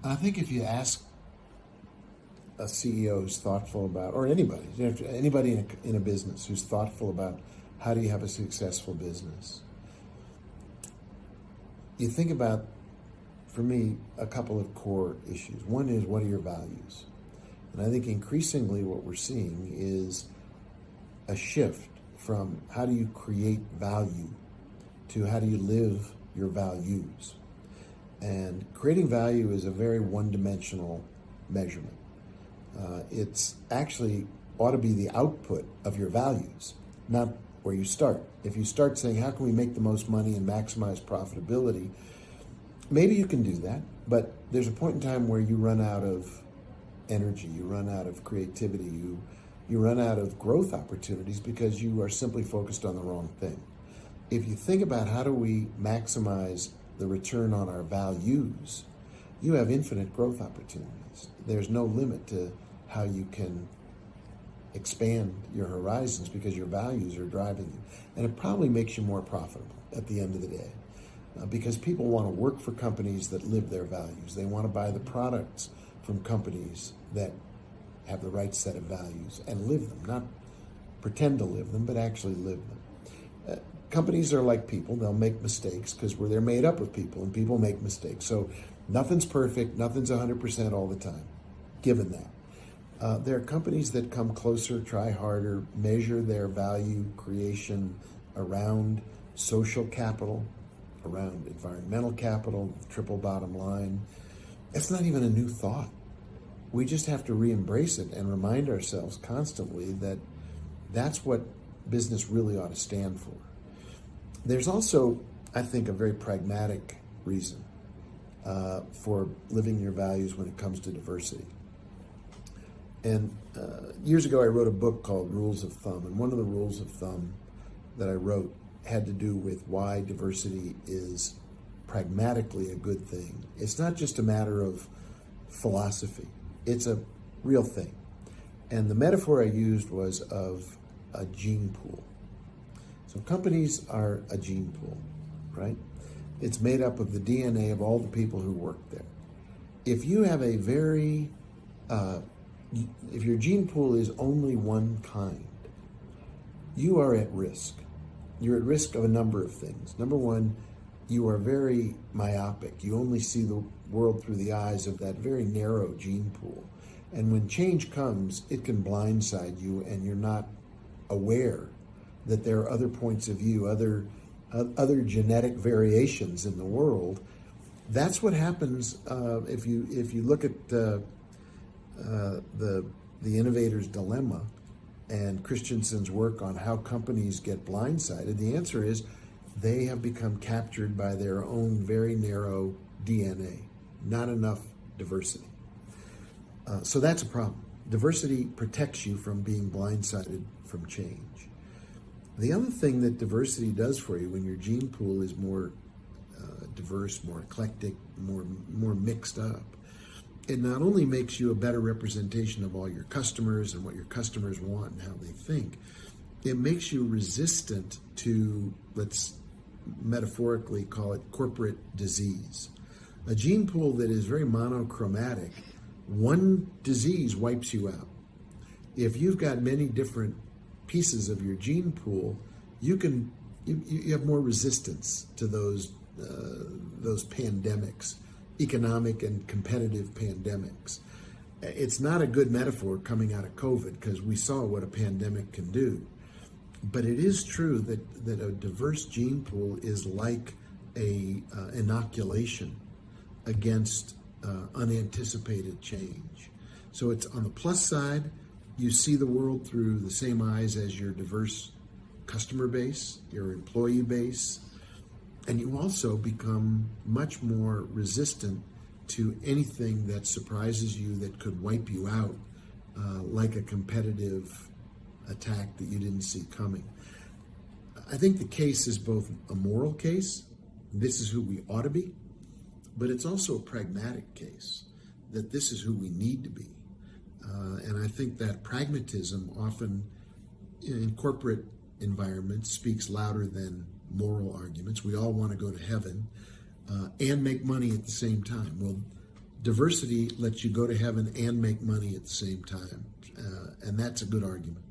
I think if you ask a CEO who's thoughtful about, or anybody, anybody in a business who's thoughtful about how do you have a successful business, you think about, for me, a couple of core issues. One is, what are your values? And I think increasingly what we're seeing is a shift from how do you create value to how do you live your values. And creating value is a very one-dimensional measurement. It's actually ought to be the output of your values, not where you start. If you start saying, how can we make the most money and maximize profitability, maybe you can do that, but there's a point in time where you run out of energy, you run out of creativity, you run out of growth opportunities because you are simply focused on the wrong thing. If you think about how do we maximize the return on our values, you have infinite growth opportunities. There's no limit to how you can expand your horizons because your values are driving you. And it probably makes you more profitable at the end of the day. Because people want to work for companies that live their values. They want to buy the products from companies that have the right set of values and live them, not pretend to live them, but actually live them. Companies are like people. They'll make mistakes because they're made up of people, and people make mistakes. So nothing's perfect, nothing's 100% all the time, given that. There are companies that come closer, try harder, measure their value creation around social capital, around environmental capital, triple bottom line. It's not even a new thought. We just have to re-embrace it and remind ourselves constantly that that's what business really ought to stand for. There's also, I think, a very pragmatic reason for living your values when it comes to diversity. And years ago, I wrote a book called Rules of Thumb. And one of the rules of thumb that I wrote had to do with why diversity is pragmatically a good thing. It's not just a matter of philosophy. It's a real thing. And the metaphor I used was of a gene pool. So companies are a gene pool, right? It's made up of the DNA of all the people who work there. If you have a very, if your gene pool is only one kind, you are at risk. You're at risk of a number of things. Number one, you are very myopic. You only see the world through the eyes of that very narrow gene pool. And when change comes, it can blindside you, and you're not aware that there are other points of view, other genetic variations in the world. That's what happens if you look at the innovator's dilemma and Christensen's work on how companies get blindsided. The answer is they have become captured by their own very narrow DNA, not enough diversity. So that's a problem. Diversity protects you from being blindsided from change. The other thing that diversity does for you when your gene pool is more diverse, more eclectic, more mixed up, it not only makes you a better representation of all your customers and what your customers want and how they think, it makes you resistant to, let's metaphorically call it, corporate disease. A gene pool that is very monochromatic, one disease wipes you out. If you've got many different pieces of your gene pool, you have more resistance to those pandemics, economic and competitive pandemics. It's not a good metaphor coming out of COVID because we saw what a pandemic can do. But it is true that a diverse gene pool is like a inoculation against unanticipated change. So it's on the plus side, you see the world through the same eyes as your diverse customer base, your employee base, and you also become much more resistant to anything that surprises you that could wipe you out, like a competitive attack that you didn't see coming. I think the case is both a moral case, this is who we ought to be, but it's also a pragmatic case, that this is who we need to be. And I think that pragmatism often in corporate environments speaks louder than moral arguments. We all want to go to heaven and make money at the same time. Well, diversity lets you go to heaven and make money at the same time. And that's a good argument.